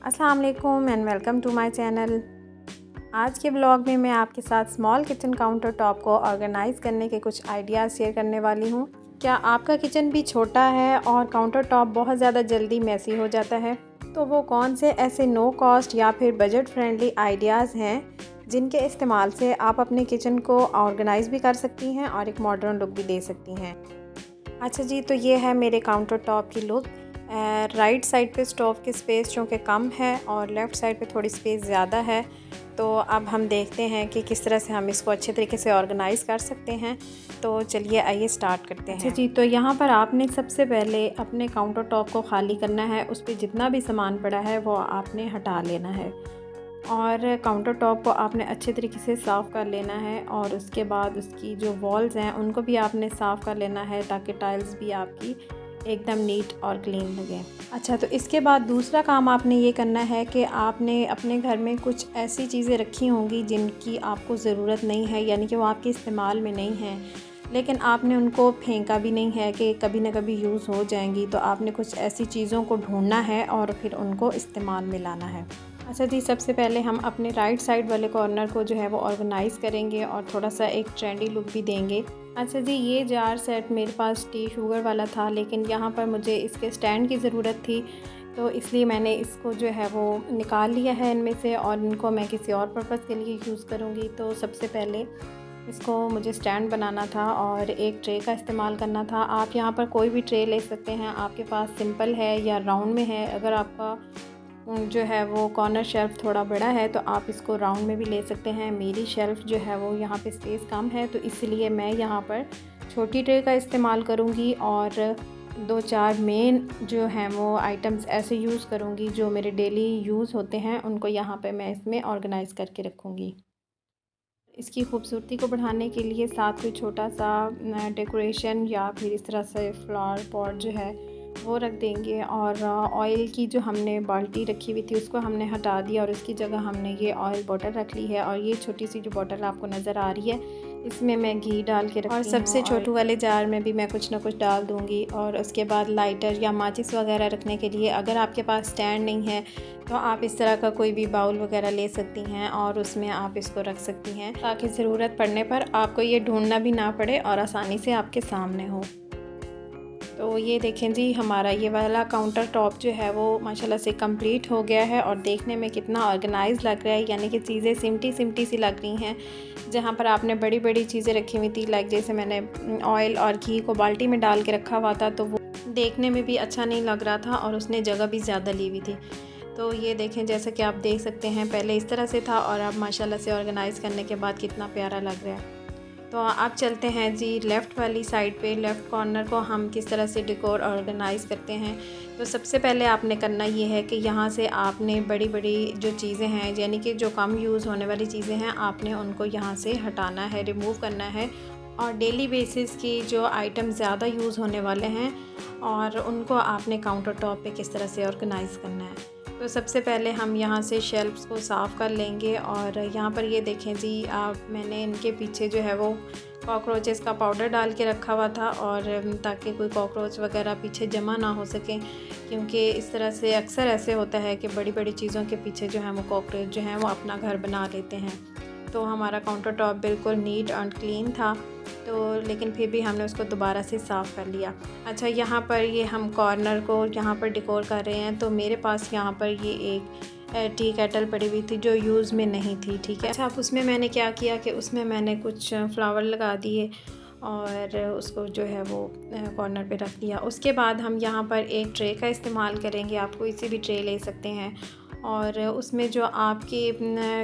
अस्सलाम वालेकुम and welcome to my channel. आज के ब्लॉग में मैं आपके साथ स्मॉल किचन काउंटर टॉप को ऑर्गेनाइज़ करने के कुछ आइडियाज़ शेयर करने वाली हूँ। क्या आपका किचन भी छोटा है और काउंटर टॉप बहुत ज़्यादा जल्दी मैसी हो जाता है? तो वो कौन से ऐसे नो कॉस्ट या फिर बजट फ्रेंडली आइडियाज़ हैं जिनके इस्तेमाल से आप अपने किचन को ऑर्गेनाइज़ भी कर सकती हैं और एक मॉडर्न लुक भी दे सकती हैं। अच्छा जी, तो ये है मेरे काउंटर टॉप की लुक। राइट साइड पे स्टोव की स्पेस चूँकि कम है और लेफ़्ट साइड पे थोड़ी स्पेस ज़्यादा है, तो अब हम देखते हैं कि किस तरह से हम इसको अच्छे तरीके से ऑर्गेनाइज़ कर सकते हैं। तो चलिए आइए स्टार्ट करते हैं। अच्छा जी, तो यहाँ पर आपने सबसे पहले अपने काउंटर टॉप को खाली करना है। उस पर जितना भी सामान पड़ा है वो आपने हटा लेना है और काउंटर टॉप को आपने अच्छे तरीके से साफ़ कर लेना है और उसके बाद उसकी जो वॉल्स हैं उनको भी आपने साफ़ कर लेना है ताकि टाइल्स भी आपकी एकदम नीट और क्लीन लगे। अच्छा, तो इसके बाद दूसरा काम आपने ये करना है कि आपने अपने घर में कुछ ऐसी चीज़ें रखी होंगी जिनकी आपको ज़रूरत नहीं है, यानी कि वो आपके इस्तेमाल में नहीं है, लेकिन आपने उनको फेंका भी नहीं है कि कभी ना कभी यूज़ हो जाएंगी। तो आपने कुछ ऐसी चीज़ों को ढूंढना है और फिर उनको इस्तेमाल में लाना है। अच्छा जी, सबसे पहले हम अपने राइट साइड वाले कॉर्नर को जो है वो ऑर्गेनाइज़ करेंगे और थोड़ा सा एक ट्रेंडी लुक भी देंगे। अच्छा जी, ये जार सेट मेरे पास टी शुगर वाला था, लेकिन यहाँ पर मुझे इसके स्टैंड की ज़रूरत थी, तो इसलिए मैंने इसको जो है वो निकाल लिया है इनमें से और इनको मैं किसी और पर्पज़ के लिए यूज़ करूँगी। तो सबसे पहले इसको मुझे स्टैंड बनाना था और एक ट्रे का इस्तेमाल करना था। आप यहाँ पर कोई भी ट्रे ले सकते हैं, आपके पास सिंपल है या राउंड में है। अगर आपका जो है वो कॉर्नर शेल्फ़ थोड़ा बड़ा है तो आप इसको राउंड में भी ले सकते हैं। मेरी शेल्फ़ जो है वो यहाँ पे स्पेस कम है, तो इसलिए मैं यहाँ पर छोटी ट्रे का इस्तेमाल करूँगी और 2-4 मेन जो हैं वो आइटम्स ऐसे यूज़ करूँगी जो मेरे डेली यूज़ होते हैं, उनको यहाँ पे मैं इसमें ऑर्गेनाइज़ करके रखूँगी। इसकी खूबसूरती को बढ़ाने के लिए साथ कोई छोटा सा डेकोरेशन या फिर इस तरह से फ्लावर पॉट जो है वो रख देंगे। और ऑयल की जो हमने बाल्टी रखी हुई थी उसको हमने हटा दिया और उसकी जगह हमने ये ऑयल बॉटल रख ली है। और ये छोटी सी जो बॉटल आपको नज़र आ रही है इसमें मैं घी डाल के रखती हूँ और सबसे छोटू वाले जार में भी मैं कुछ ना कुछ डाल दूँगी। और उसके बाद लाइटर या माचिस वगैरह रखने के लिए अगर आपके पास स्टैंड नहीं है तो आप इस तरह का कोई भी बाउल वगैरह ले सकती हैं और उसमें आप इसको रख सकती हैं ताकि ज़रूरत पड़ने पर आपको ये ढूंढना भी ना पड़े और आसानी से आपके सामने हो। तो ये देखें जी, हमारा ये वाला काउंटर टॉप जो है वो माशाल्लाह से कंप्लीट हो गया है और देखने में कितना ऑर्गेनाइज लग रहा है, यानी कि चीज़ें सिमटी सिमटी सी लग रही हैं। जहाँ पर आपने बड़ी बड़ी चीज़ें रखी हुई थी, लाइक जैसे मैंने ऑयल और घी को बाल्टी में डाल के रखा हुआ था, तो वो देखने में भी अच्छा नहीं लग रहा था और उसने जगह भी ज़्यादा ली हुई थी। तो ये देखें, जैसा कि आप देख सकते हैं पहले इस तरह से था और अब माशाल्लाह से ऑर्गेनाइज़ करने के बाद कितना प्यारा लग रहा है। तो आप चलते हैं जी लेफ़्ट वाली साइड पे, लेफ़्ट कॉर्नर को हम किस तरह से डेकोर ऑर्गेनाइज़ करते हैं। तो सबसे पहले आपने करना ये है कि यहाँ से आपने बड़ी बड़ी जो चीज़ें हैं, यानी कि जो कम यूज़ होने वाली चीज़ें हैं, आपने उनको यहाँ से हटाना है, रिमूव करना है और डेली बेसिस की जो आइटम ज़्यादा यूज़ होने वाले हैं और उनको आपने काउंटर टॉप पे किस तरह से ऑर्गेनाइज़ करना है। तो सबसे पहले हम यहाँ से शेल्फ्स को साफ़ कर लेंगे और यहाँ पर ये देखें जी, मैंने इनके पीछे जो है वो कॉकरोचेस का पाउडर डाल के रखा हुआ था और ताकि कोई कॉकरोच वगैरह पीछे जमा ना हो सके, क्योंकि इस तरह से अक्सर ऐसे होता है कि बड़ी बड़ी चीज़ों के पीछे जो है वो कॉकरोच जो हैं वो अपना घर बना लेते हैं। तो हमारा काउंटर टॉप बिल्कुल नीट एंड क्लीन था, तो लेकिन फिर भी हमने उसको दोबारा से साफ़ कर लिया। अच्छा, यहाँ पर ये हम कॉर्नर को यहाँ पर डेकोर कर रहे हैं, तो मेरे पास यहाँ पर ये एक टी केटल पड़ी हुई थी जो यूज़ में नहीं थी, ठीक है। अच्छा, अब उसमें मैंने क्या किया कि उसमें मैंने कुछ फ्लावर लगा दिए और उसको जो है वो कॉर्नर पे रख दिया। उसके बाद हम यहाँ पर एक ट्रे का इस्तेमाल करेंगे, आप कोई सी भी ट्रे ले सकते हैं और उसमें जो आपकी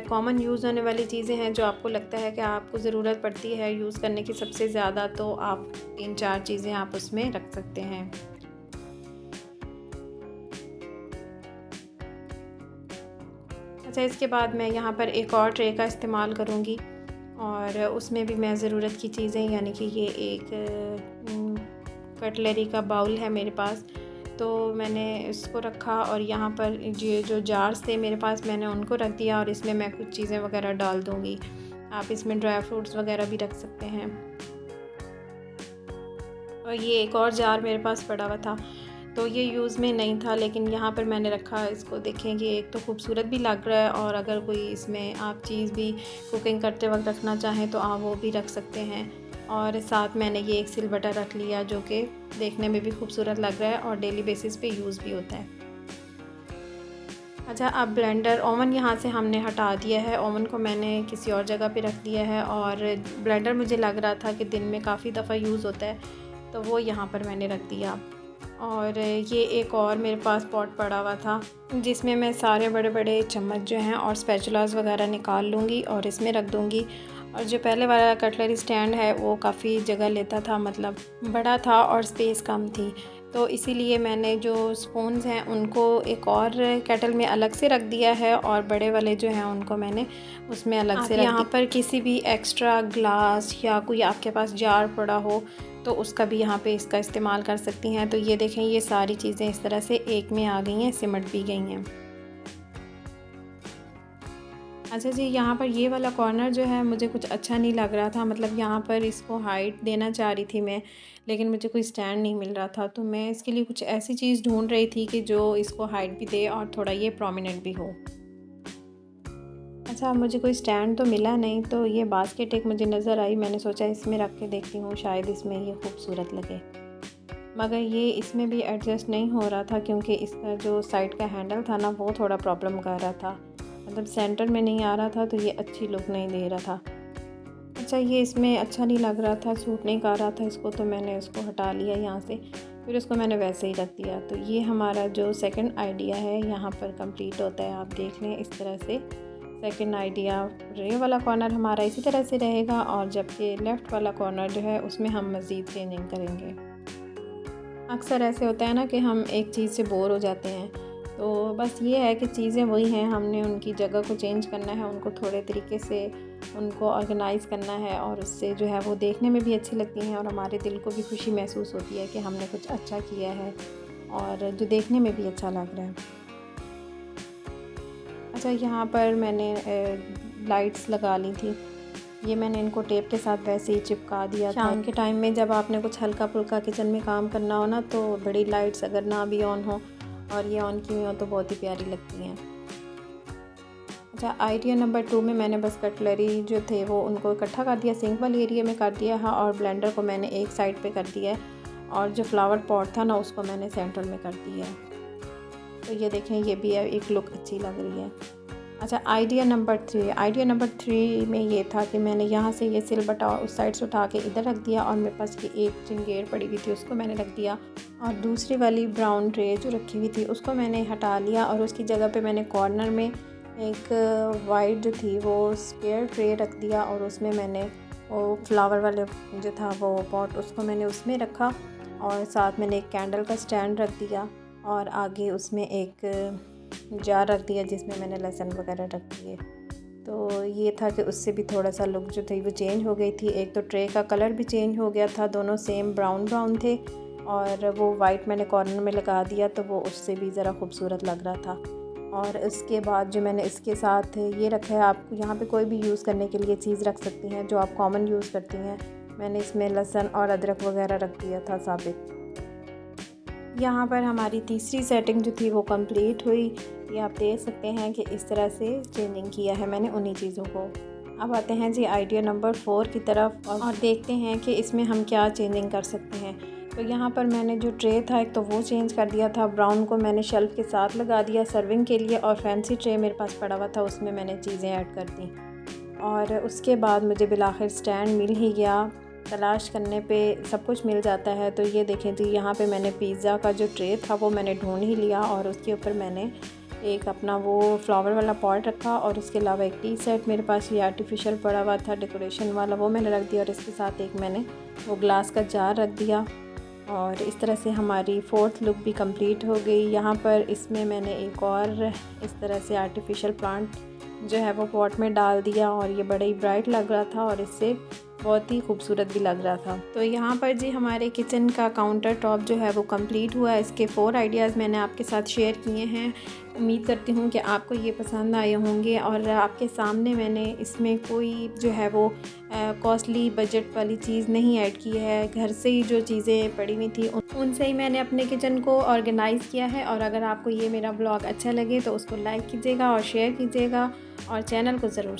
कॉमन यूज़ होने वाली चीज़ें हैं, जो आपको लगता है कि आपको ज़रूरत पड़ती है यूज़ करने की सबसे ज़्यादा, तो आप 3-4 चीज़ें आप उसमें रख सकते हैं। अच्छा, इसके बाद मैं यहाँ पर एक और ट्रे का इस्तेमाल करूँगी और उसमें भी मैं ज़रूरत की चीज़ें, यानी कि ये एक कटलरी का बाउल है मेरे पास, तो मैंने इसको रखा और यहाँ पर ये जो जार्स थे मेरे पास मैंने उनको रख दिया और इसमें मैं कुछ चीज़ें वगैरह डाल दूँगी। आप इसमें ड्राई फ्रूट्स वगैरह भी रख सकते हैं। और ये एक और जार मेरे पास पड़ा हुआ था, तो ये यूज़ में नहीं था, लेकिन यहाँ पर मैंने रखा। इसको देखें कि एक तो खूबसूरत भी लग रहा है, और अगर कोई इसमें आप चीज़ भी कुकिंग करते वक्त रखना चाहें तो आप वो भी रख सकते हैं। और साथ मैंने ये एक सिलबट्टा रख लिया जो कि देखने में भी खूबसूरत लग रहा है और डेली बेसिस पे यूज़ भी होता है। अच्छा, अब ब्लेंडर ओवन यहाँ से हमने हटा दिया है। ओवन को मैंने किसी और जगह पे रख दिया है, और ब्लेंडर मुझे लग रहा था कि दिन में काफ़ी दफ़ा यूज़ होता है, तो वो यहाँ पर मैंने रख दिया। और ये एक और मेरे पास पॉट पड़ा हुआ था जिसमें मैं सारे बड़े बड़े चम्मच जो हैं और स्पैचुलास वगैरह निकाल लूँगी और इसमें रख दूँगी। और जो पहले वाला कटलरी स्टैंड है वो काफ़ी जगह लेता था, मतलब बड़ा था और स्पेस कम थी, तो इसीलिए मैंने जो स्पून्स हैं उनको एक और केटल में अलग से रख दिया है, और बड़े वाले जो हैं उनको मैंने उसमें अलग से रख दिया। यहाँ पर किसी भी एक्स्ट्रा ग्लास या कोई आपके पास जार पड़ा हो तो उसका भी यहाँ पे इसका इस्तेमाल कर सकती हैं। तो ये देखें, ये सारी चीज़ें इस तरह से एक में आ गई हैं, सिमट भी गई हैं। अच्छा जी, यहाँ पर ये वाला कॉर्नर जो है मुझे कुछ अच्छा नहीं लग रहा था, मतलब यहाँ पर इसको हाइट देना चाह रही थी मैं, लेकिन मुझे कोई स्टैंड नहीं मिल रहा था। तो मैं इसके लिए कुछ ऐसी चीज़ ढूंढ रही थी कि जो इसको हाइट भी दे और थोड़ा ये प्रोमिनेंट भी हो। अच्छा, मुझे कोई स्टैंड तो मिला नहीं, तो ये बास्केट एक मुझे नज़र आई। मैंने सोचा इसमें रख के देखती हूँ, शायद इसमें ये खूबसूरत लगे, मगर ये इसमें भी एडजस्ट नहीं हो रहा था क्योंकि इसका जो साइड का हैंडल था ना वो थोड़ा प्रॉब्लम कर रहा था, मतलब सेंटर में नहीं आ रहा था, तो ये अच्छी लुक नहीं दे रहा था। अच्छा, ये इसमें अच्छा नहीं लग रहा था, सूट नहीं कर रहा था इसको, तो मैंने इसको हटा लिया यहाँ से, फिर उसको मैंने वैसे ही रख दिया। तो ये हमारा जो सेकंड आइडिया है यहाँ पर कंप्लीट होता है। आप देख लें इस तरह से सेकंड आइडिया, ये वाला कॉर्नर हमारा इसी तरह से रहेगा, और जबकि लेफ़्ट वाला कॉर्नर जो है उसमें हम मज़ीद चेंजिंग करेंगे। अक्सर ऐसे होता है ना कि हम एक चीज़ से बोर हो जाते हैं, तो बस ये है कि चीज़ें वही हैं, हमने उनकी जगह को चेंज करना है, उनको थोड़े तरीके से उनको ऑर्गेनाइज़ करना है, और उससे जो है वो देखने में भी अच्छी लगती हैं और हमारे दिल को भी खुशी महसूस होती है कि हमने कुछ अच्छा किया है और जो देखने में भी अच्छा लग रहा है। अच्छा, यहाँ पर मैंने लाइट्स लगा ली थी, ये मैंने इनको टेप के साथ वैसे ही चिपका दिया था। शाम के टाइम में जब आपने कुछ हल्का फुल्का किचन में काम करना हो ना, तो बड़ी लाइट्स अगर ना भी ऑन हो और ये ऑन की हुई हो तो बहुत ही प्यारी लगती हैं। अच्छा, आइडिया नंबर 2 में मैंने बस कटलरी जो थे वो उनको इकट्ठा कर दिया, सिंक वाले एरिया में कर दिया है, और ब्लेंडर को मैंने एक साइड पे कर दिया है, और जो फ्लावर पॉट था ना उसको मैंने सेंटर में कर दिया है। तो ये देखें, ये भी एक लुक अच्छी लग रही है। अच्छा, आइडिया नंबर 3 में ये था कि मैंने यहाँ से ये सिलबट्टा उस साइड से उठा के इधर रख दिया, और मेरे पास की एक चिंगेर पड़ी हुई थी उसको मैंने रख दिया, और दूसरी वाली ब्राउन ट्रे जो रखी हुई थी उसको मैंने हटा लिया, और उसकी जगह पे मैंने कॉर्नर में एक वाइट जो थी वो स्क्वायर ट्रे रख दिया, और उसमें मैंने वो फ्लावर वाले जो था वो पॉट उसको मैंने उसमें रखा, और साथ मैंने एक कैंडल का स्टैंड रख दिया, और आगे उसमें एक जार रख दिया जिसमें मैंने लहसुन वगैरह रख दिए। तो ये था कि उससे भी थोड़ा सा लुक जो थी वो चेंज हो गई थी। एक तो ट्रे का कलर भी चेंज हो गया था, दोनों सेम ब्राउन ब्राउन थे, और वो वाइट मैंने कॉर्नर में लगा दिया तो वो उससे भी ज़रा खूबसूरत लग रहा था। और इसके बाद जो मैंने इसके साथ ये रखा है, आप यहाँ पे कोई भी यूज़ करने के लिए चीज़ रख सकती हैं जो आप कॉमन यूज़ करती हैं। मैंने इसमें लहसुन और अदरक वगैरह रख दिया था साबित। यहाँ पर हमारी तीसरी सेटिंग जो थी वो कंप्लीट हुई। ये आप देख सकते हैं कि इस तरह से चेंजिंग किया है मैंने उन्हीं चीज़ों को। अब आते हैं जी आइडिया नंबर 4 की तरफ, और देखते हैं कि इसमें हम क्या चेंजिंग कर सकते हैं। तो यहाँ पर मैंने जो ट्रे था एक तो वो चेंज कर दिया था, ब्राउन को मैंने शेल्फ़ के साथ लगा दिया सर्विंग के लिए, और फैंसी ट्रे मेरे पास पड़ा हुआ था उसमें मैंने चीज़ें ऐड कर दी। और उसके बाद मुझे बिलाखिर स्टैंड मिल ही गया। तलाश करने पे सब कुछ मिल जाता है। तो ये देखें जी, यहाँ पे मैंने पिज़्ज़ा का जो ट्रे था वो मैंने ढूंढ ही लिया, और उसके ऊपर मैंने एक अपना वो फ्लावर वाला पॉट रखा, और उसके अलावा एक टी सेट मेरे पास ये आर्टिफिशियल पड़ा हुआ था डेकोरेशन वाला, वो मैंने रख दिया, और इसके साथ एक मैंने वो ग्लास का जार रख दिया। और इस तरह से हमारी 4th लुक भी कंप्लीट हो गई। यहाँ पर इसमें मैंने एक और इस तरह से आर्टिफिशियल प्लांट जो है वो पॉट में डाल दिया, और ये बड़ा ही ब्राइट लग रहा था, और इससे बहुत ही खूबसूरत भी लग रहा था। तो यहाँ पर जी हमारे किचन का काउंटर टॉप जो है वो कंप्लीट हुआ। इसके 4 आइडियाज़ मैंने आपके साथ शेयर किए हैं। उम्मीद करती हूँ कि आपको ये पसंद आए होंगे और आपके सामने मैंने इसमें कोई जो है वो कॉस्टली बजट वाली चीज़ नहीं ऐड की है। घर से ही जो चीज़ें पड़ी हुई थी उनसे ही मैंने अपने किचन को ऑर्गेनाइज़ किया है। और अगर आपको ये मेरा ब्लॉग अच्छा लगे तो उसको लाइक कीजिएगा और शेयर कीजिएगा और चैनल को ज़रूर